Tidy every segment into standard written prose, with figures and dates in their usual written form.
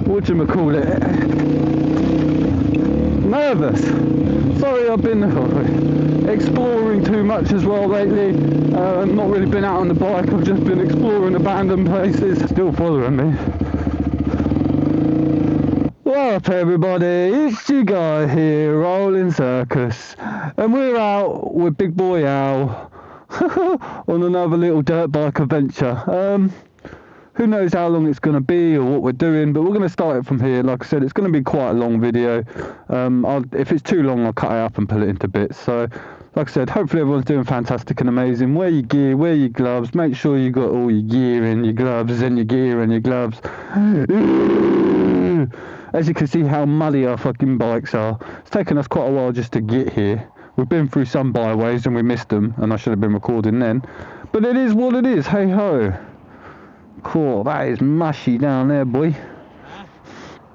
whatchamacallit, nervous. Sorry, I've been exploring too much as well lately. Not really been out on the bike, I've just been exploring abandoned places. Still following me. What up everybody, it's your guy here, RollingCircus, and we're out with Big Boy Al on another little dirt bike adventure. Who knows how long it's going to be or what we're doing, but we're going to start it from here. Like I said, it's going to be quite a long video. If it's too long, I'll cut it up and pull it into bits. So, like I said, hopefully everyone's doing fantastic and amazing. Wear your gear, wear your gloves, make sure you got all your gear and your gloves and your gear and your gloves. As you can see how muddy our fucking bikes are. It's taken us quite a while just to get here. We've been through some byways and we missed them, and I should have been recording then. But it is what it is, hey ho. Cool, that is mushy down there, boy.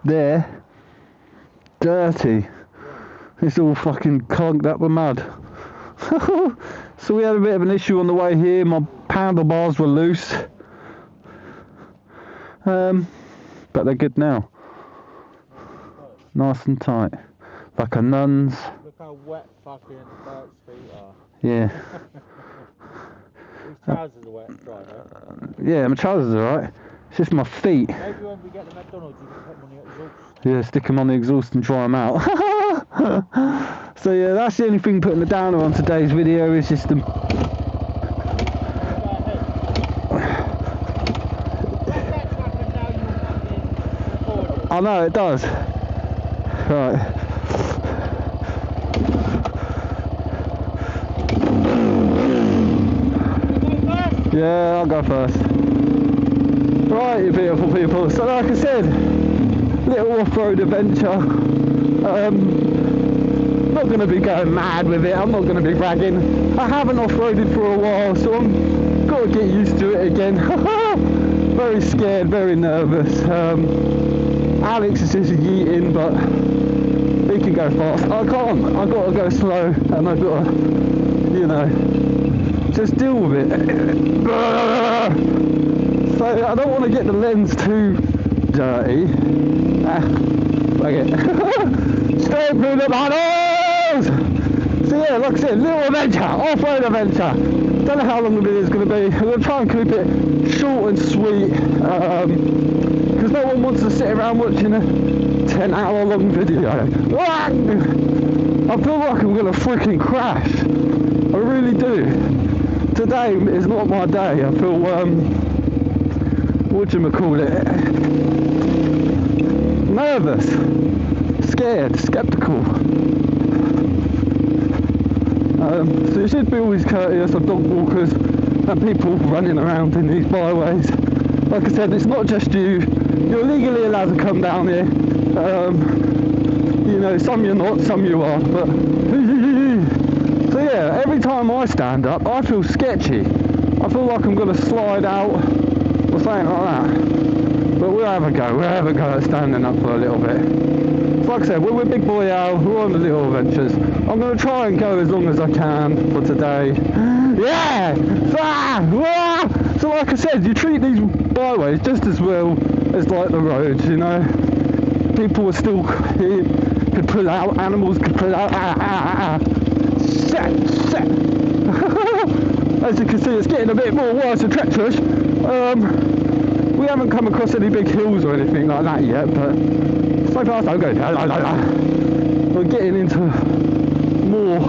There. Dirty. It's all fucking clogged up with mud. So we had a bit of an issue on the way here. My handlebars were loose. But they're good now. Nice and tight. Like a nun's. Look how wet fucking Bert's feet are. Yeah. His trousers are wet and dry, right? Yeah, my trousers are right. It's just my feet. Maybe when we get the McDonald's, you can put them on the exhaust. Yeah, stick them on the exhaust and dry them out. So yeah, that's the only thing putting the downer on today's video is just the... I know, it does. Right. Yeah, I'll go first. Right, you beautiful people. So like I said, little off-road adventure. Not going to be going mad with it. I'm not going to be bragging. I haven't off-roaded for a while, so I'm got to get used to it again. Very scared, very nervous. Alex is just yeeting, but he can go fast. I can't. I've got to go slow, and I've got to, you know, just deal with it. So I don't want to get the lens too dirty. Like it. Straight through the puddles! So yeah, like I said, little adventure, off-road adventure. Don't know how long the video is going to be. I'm going to try and keep it short and sweet. Because no one wants to sit around watching a 10-hour long video. I feel like I'm going to freaking crash. I really do. Today is not my day. I feel, whatchamacallit, nervous, scared, skeptical. So you should be always courteous of dog walkers and people running around in these byways. Like I said, it's not just you. You're legally allowed to come down here. You know, some you're not, some you are. But so yeah, every time I stand up, I feel sketchy. I feel like I'm going to slide out or something like that. But we'll have a go at standing up for a little bit. So like I said, we're with Big Boy Al, we're on the little adventures. I'm going to try and go as long as I can for today. Yeah! So like I said, you treat these byways just as well as like the roads, you know. People are still here, could pull out, animals could pull out. Set. As you can see, it's getting a bit more worse and treacherous. We haven't come across any big hills or anything like that yet, but so far so good. We're getting into more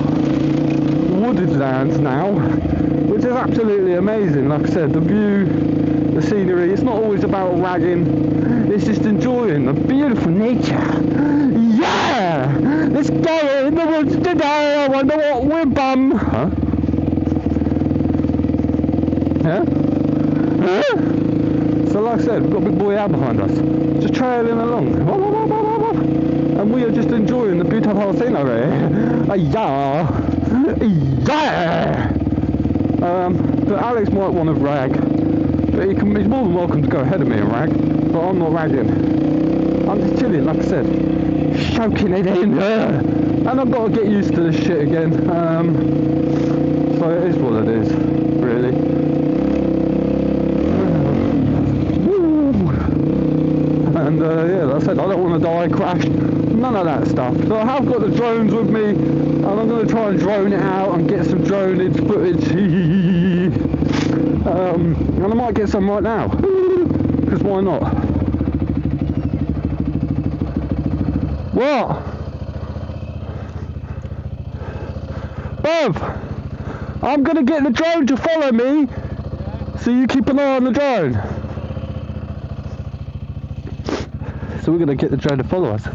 wooded lands now, which is absolutely amazing. Like I said, the view, the scenery, it's not always about ragging, it's just enjoying the beautiful nature. Yeah! Let's go in the woods today, I wonder what we're bum. Huh? Yeah? Huh? So like I said, we've got Big Boy Al behind us, just trailing along. And we are just enjoying the beautiful scenery. Yeah! But Alex might want to rag. But he's more than welcome to go ahead of me and rag. But I'm not ragging. I'm just chilling, like I said. Soaking it in. And I've got to get used to this shit again. So it is what it is, really. And yeah, like I said, I don't want to die, crash, none of that stuff. So I have got the drones with me, and I'm going to try and drone it out and get some dronage footage. And I might get some right now, because why not? What? Bob, I'm going to get the drone to follow me, so you keep an eye on the drone. So we're going to get the drone to follow us.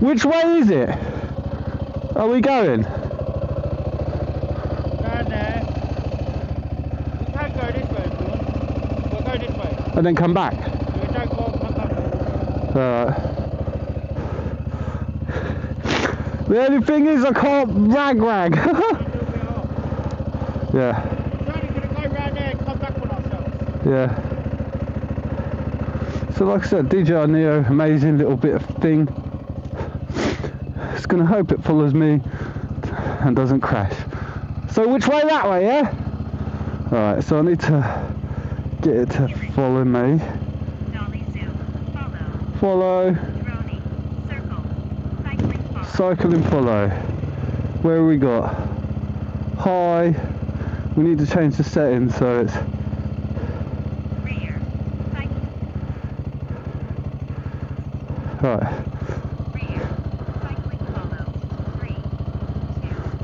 Which way is it? Are we going? Down there. We can't go this way, if you want. We'll go this way. And then come back? We don't go, come back. The only thing is I can't rag. Yeah. We're only going to go round there and come back on ourselves. Yeah. So like I said, DJI Neo, amazing little bit of thing. Just gonna hope it follows me and doesn't crash. So which way? That way, yeah? Alright, so I need to get it to follow me. Follow. Cycling follow. Where have we got? High. We need to change the settings so it's right.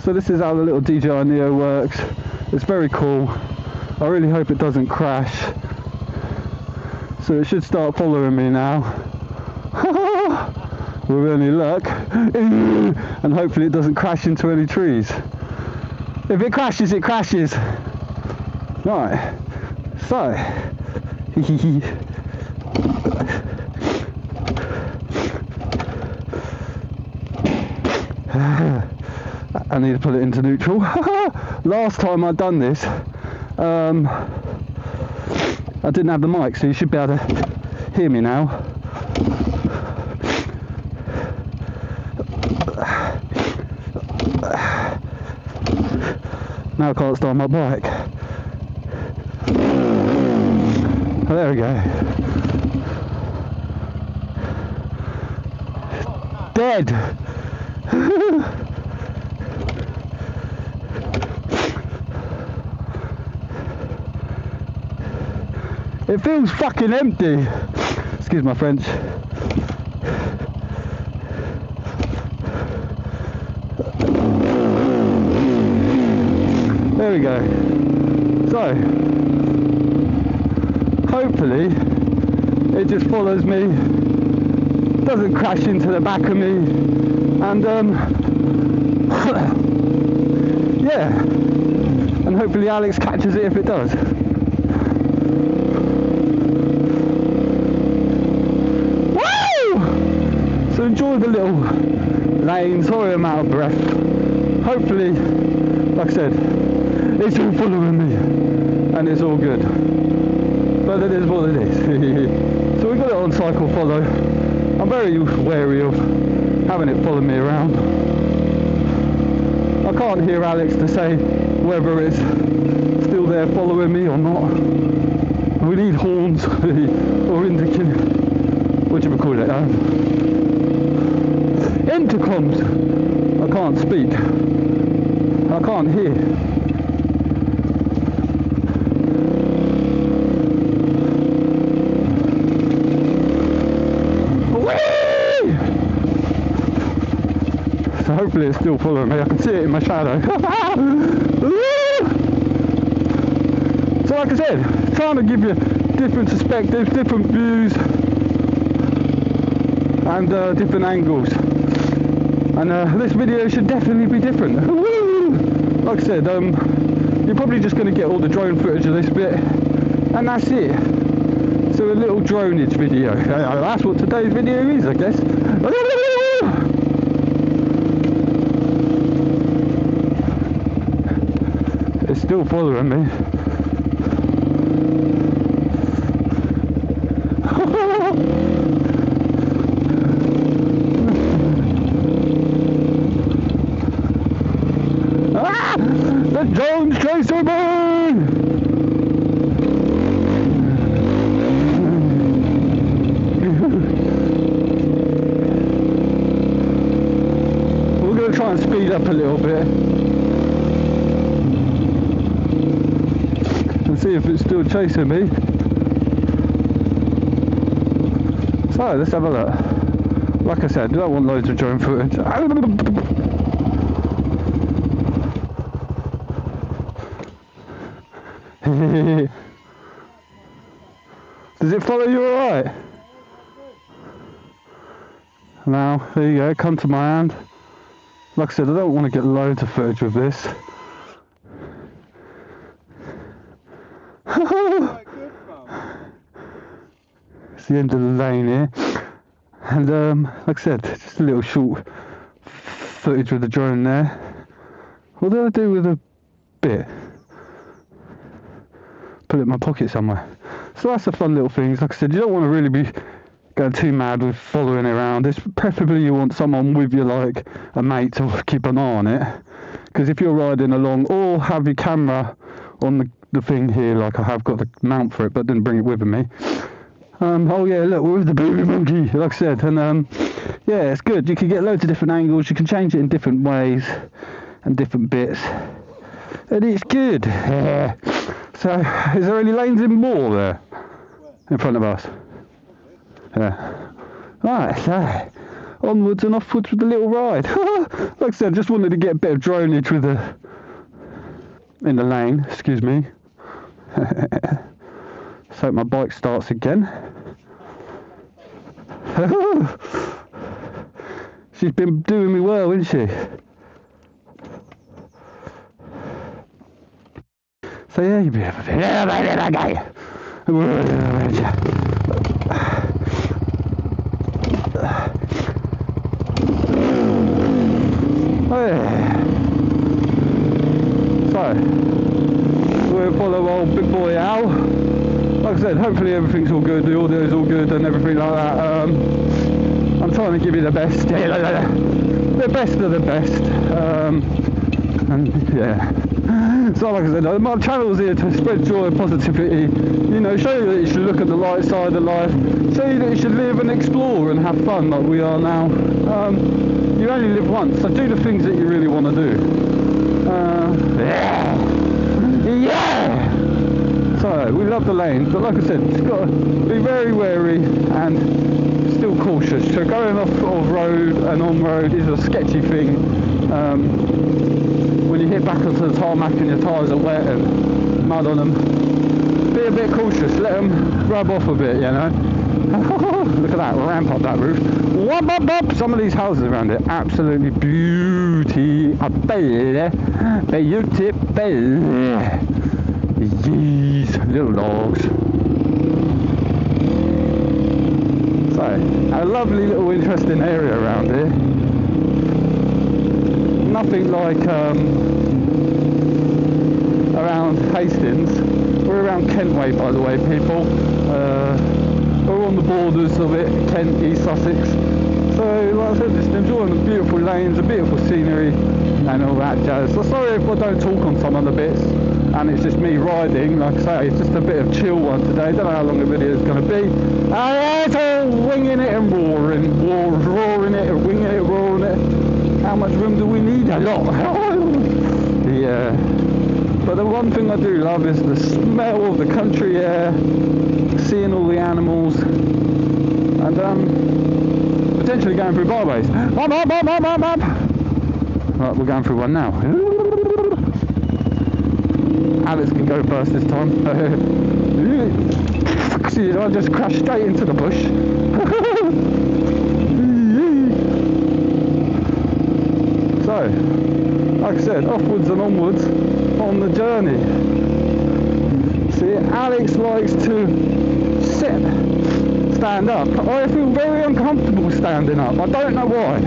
So this is how the little DJI Neo works. It's very cool. I really hope it doesn't crash. So it should start following me now. With any luck. And hopefully it doesn't crash into any trees. If it crashes, it crashes. Right. So. I need to put it into neutral. Last time I'd done this, I didn't have the mic, so you should be able to hear me now. Now I can't start my bike. Oh, there we go. Dead. It feels fucking empty. Excuse my French. There we go. So, hopefully, it just follows me, doesn't crash into the back of me, and yeah, and hopefully Alex catches it if it does. So enjoy the little lane. Sorry I'm out of breath. Hopefully, like I said, it's all following me and it's all good. But it is what it is. So we got it on cycle follow. I'm very wary of having it follow me around. I can't hear Alex to say whether it's still there following me or not. We need horns or indicator. What do you call it? Intercoms. I can't speak. I can't hear. Whee! So hopefully it's still following me. I can see it in my shadow. So like I said, trying to give you different perspectives, different views, and different angles. And this video should definitely be different. Like I said, you're probably just going to get all the drone footage of this bit, and that's it. So a little dronage video. That's what today's video is, I guess. It's still following me. The drone's chasing me! if it's still chasing me. So let's have a look. Like I said, I don't want loads of drone footage. Does it follow you alright? Now, there you go, come to my hand. Like I said, I don't want to get loads of footage with this. It's the end of the lane here. And like I said, just a little short footage with the drone there. What did I do with a bit? Put it in my pocket somewhere. So that's the fun little things. Like I said, you don't want to really be going too mad with following it around. It's preferably you want someone with you, like a mate, to keep an eye on it. Because if you're riding along, or have your camera on the thing here, like I have got the mount for it, but didn't bring it with me. Oh yeah, look, we're with the baby monkey, like I said, and yeah, it's good. You can get loads of different angles. You can change it in different ways and different bits, and it's good. Yeah. So, is there any lanes in more there in front of us? Yeah. Right, so onwards and offwards with the little ride. Like I said, just wanted to get a bit of dronage with in the lane. Excuse me. So my bike starts again. She's been doing me well, isn't she? So yeah, you be able to. So we'll follow old big boy Al. Like I said, hopefully everything's all good, the audio's all good and everything like that. I'm trying to give you the best, the best of the best. And yeah. So like I said, my channel's here to spread joy and positivity, you know, show you that you should look at the light side of life, show you that you should live and explore and have fun like we are now. You only live once, so do the things that you really want to do. Yeah! So, we love the lanes, but like I said, you've got to be very wary and still cautious. So going off road and on road is a sketchy thing. When you hit back onto the tarmac and your tyres are wet and mud on them, be a bit cautious, let them rub off a bit, you know. Look at that, ramp up that roof. Wop, wop, wop. Some of these houses around it, absolutely beautiful. These little dogs. So, a lovely little interesting area around here. Nothing like around Hastings. We're around Kent Way, by the way, people. We're on the borders of it, Kent, East Sussex. So, like I said, just enjoying the beautiful lanes, the beautiful scenery, and all that jazz. So sorry if I don't talk on some of the bits, and it's just me riding. Like I say, it's just a bit of chill one today. Don't know how long the video is going to be. And it's all winging it and roaring, roaring it, winging it, roaring it. How much room do we need? A lot. Yeah. But the one thing I do love is the smell of the country air, seeing all the animals, and potentially going through byways. Right, we're going through one now. Alex can go first this time. See, I just crashed straight into the bush. So, like I said, offwards and onwards on the journey. See, Alex likes to stand up. I feel very uncomfortable standing up. I don't know why.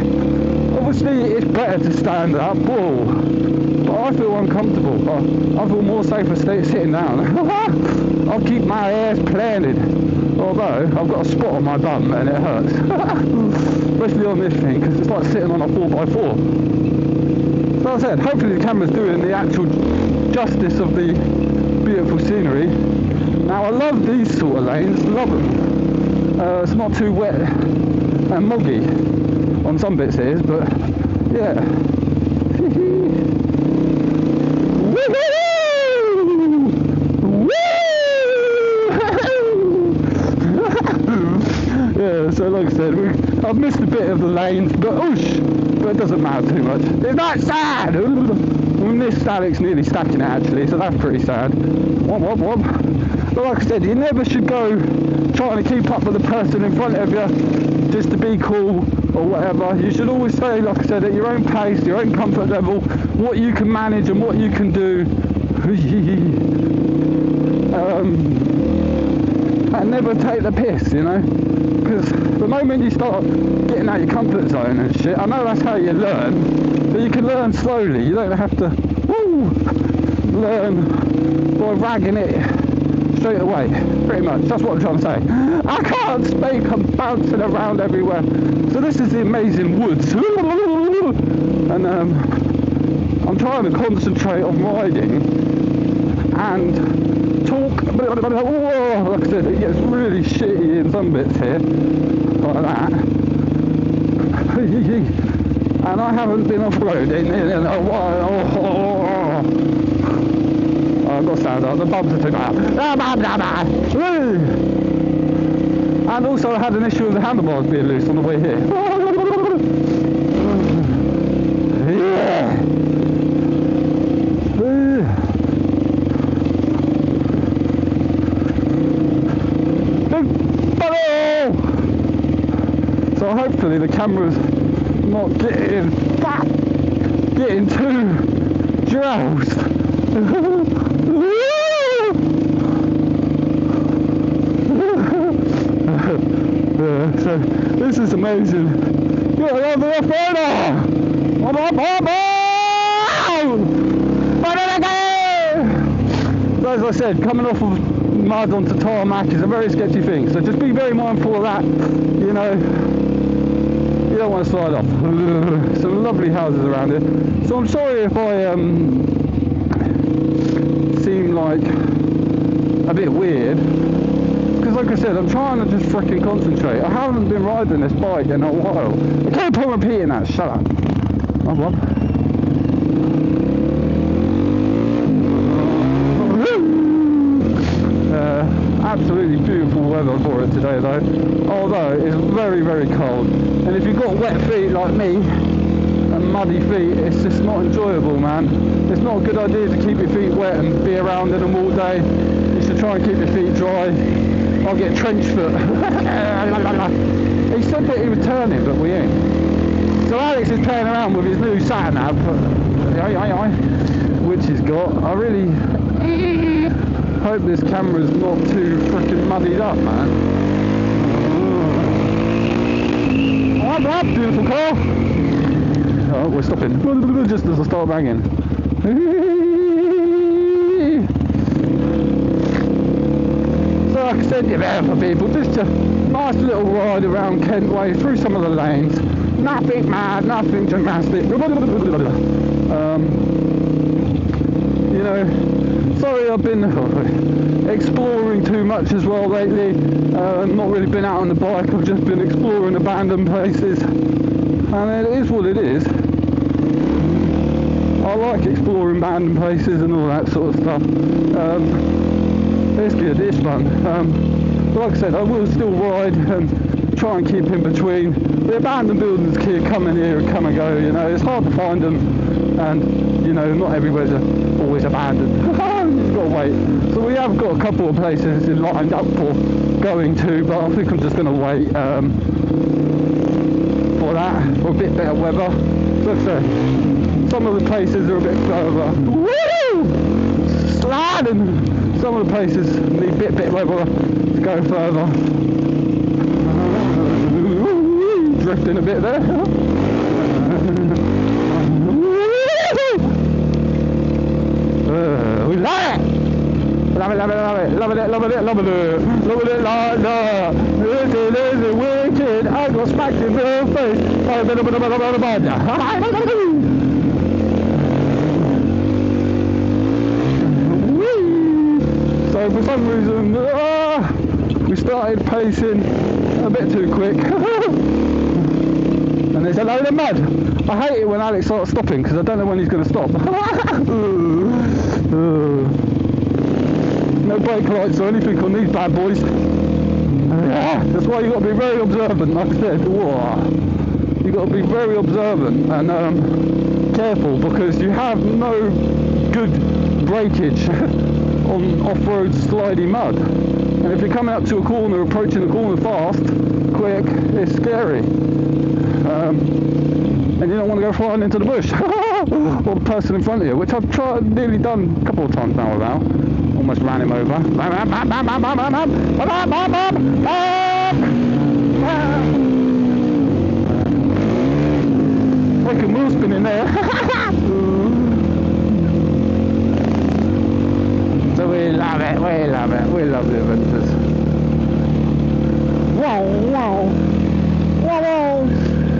Obviously, it's better to stand up, but I feel uncomfortable. I feel more safer sitting down. I'll keep my ass planted. Although, I've got a spot on my bum and it hurts. Especially on this thing, because it's like sitting on a 4x4. So I said, hopefully the camera's doing the actual justice of the beautiful scenery. Now I love these sort of lanes, love them. It's not too wet and muggy. On some bits it is, but yeah. Woo! So like I said, I've missed a bit of the lanes, but it doesn't matter too much. It's not sad! We missed Alex nearly stacking it actually, so that's pretty sad. Wop, wop, wop. But like I said, you never should go trying to keep up with the person in front of you just to be cool or whatever. You should always stay, like I said, at your own pace, your own comfort level, what you can manage and what you can do. And never take the piss, you know, because the moment you start getting out your comfort zone and shit, I know that's how you learn, but you can learn slowly. You don't have to learn by ragging it straight away, pretty much. That's what I'm trying to say. I can't speak, I'm bouncing around everywhere. So this is the amazing woods, and I'm trying to concentrate on riding and talk. Like I said, it gets really shitty in some bits here, like that. And I haven't been off-roading in a while. I've got to stand up, the bumps are too bad. And also I had an issue with the handlebars being loose on the way here. Yeah. So hopefully the camera's not getting too drowsed. So this is amazing. You're on the off-roader! So as I said, coming off of mud onto tarmac is a very sketchy thing, so just be very mindful of that. You know, you don't want to slide off. Some lovely houses around here. So I'm sorry if I seem like a bit weird, because like I said, I'm trying to just freaking concentrate. I haven't been riding this bike in a while. I can't keep on repeating that, shut up. Oh, what? Absolutely beautiful weather for it today though, although it's very, very cold. And if you've got wet feet like me, and muddy feet, it's just not enjoyable, man. It's not a good idea to keep your feet wet and be around in them all day. You should try and keep your feet dry. I'll get trench foot. He said that he was turning, but we ain't. So Alex is playing around with his new sat-nav, which he's got. I really hope this camera's not too freaking muddied up, man. Oh, that beautiful car. Oh, we're stopping just as I start banging. So like I said, you're there for people. Just a nice little ride around Kent Way through some of the lanes. Nothing mad, nothing dramatic. You know, sorry I've been exploring too much as well lately. Not really been out on the bike, I've just been exploring abandoned places. And it is what it is. I like exploring abandoned places and all that sort of stuff. It's good, it's fun. But like I said, I will still ride and try and keep in between. The abandoned buildings keep coming here and come and go, you know, it's hard to find them. And, you know, not everywhere's always abandoned. You've got to wait. So we have got a couple of places lined up for going to, but I think I'm just going to wait for that, for a bit better weather. So like I said, some of the places are a bit further. Woo! Sliding! Some of the places need a bit weather to go further. Drifting a bit there. We love it! Love it, love it, love it, love it, love it, love it, love it, love it, lazy, wicked, I got smacked in the face. So for some reason, we started pacing a bit too quick. And there's a load of mud. I hate it when Alex starts stopping because I don't know when he's going to stop. No brake lights or anything on these bad boys. That's why you got to be very observant, like I said. You got to be very observant and careful, because you have no good breakage on off-road slidey mud. And if you're coming up to a corner, approaching a corner fast, quick, it's scary. And you don't want to go flying into the bush or the person in front of you, which I've nearly done a couple of times now without. Almost ran him over. Like a wheel spin in there. So we love it, we love it, we love the adventures. Wow, wow, wow, wow.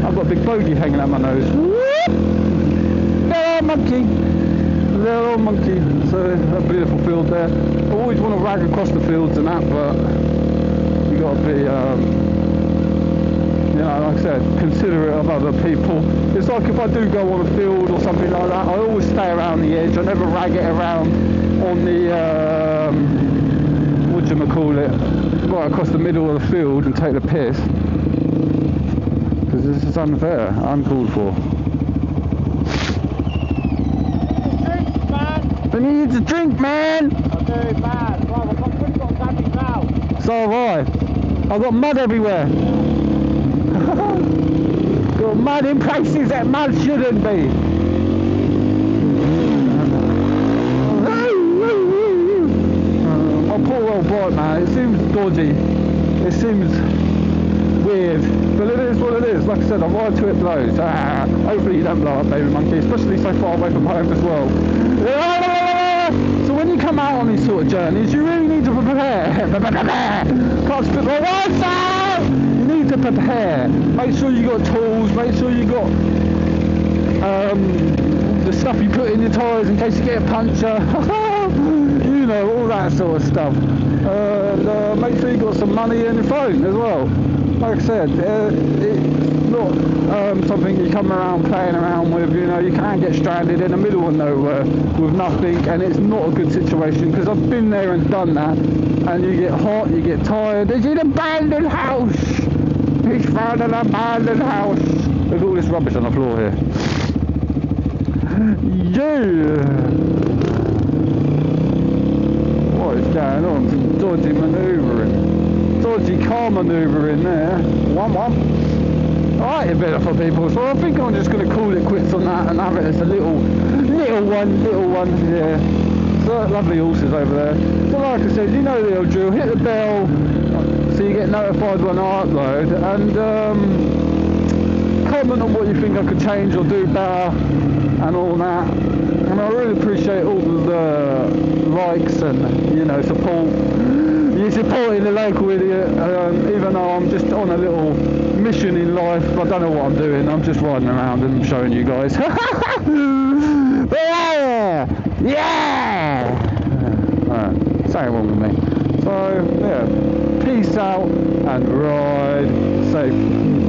I've got a big bogey hanging out my nose. Little monkey, little monkey. So a beautiful field there. I always want to rag across the fields and that, but you got to be, you know, like I said, considerate of other people. It's like if I do go on a field or something like that, I always stay around the edge. I never rag it around on the, whatchamacallit, right across the middle of the field and take the piss. Because this is unfair, uncalled for. I need a drink, man! I'm very bad. Well, I've pretty got damage now. So have I. I've got mud everywhere. Got mud in places that mud shouldn't be. My poor old bike, man. It seems dodgy. It seems weird. But it is what it is. Like I said, I'm right to it blows. Hopefully you don't blow up, baby monkey. Especially so far away from home as well. So when you come out on these sort of journeys, you really need to prepare. Can't spit my words out! You need to prepare. Make sure you got tools, make sure you got the stuff you put in your tyres in case you get a puncture. You know, all that sort of stuff. Make sure you got some money in your phone as well. Like I said, it's not something you come around playing around with. You know, you can get stranded in the middle of nowhere with nothing, and it's not a good situation, because I've been there and done that. And you get hot, you get tired. There's an abandoned house. He's found an abandoned house. There's all this rubbish on the floor here. Yeah. What is going on? Some dodgy manoeuvring. Dodgy car manoeuvring there. Alright, you beautiful people. So I think I'm just going to call it quits on that and have it as a little one. Yeah. So lovely horses over there. So like I said, you know the old drill. Hit the bell so you get notified when I upload, and comment on what you think I could change or do better and all that. And I really appreciate all the likes and, you know, support. You're supporting the local idiot, even though I'm just on a little mission in life. I don't know what I'm doing. I'm just riding around and showing you guys. Yeah! Something wrong with me. So, yeah. Peace out and ride safe.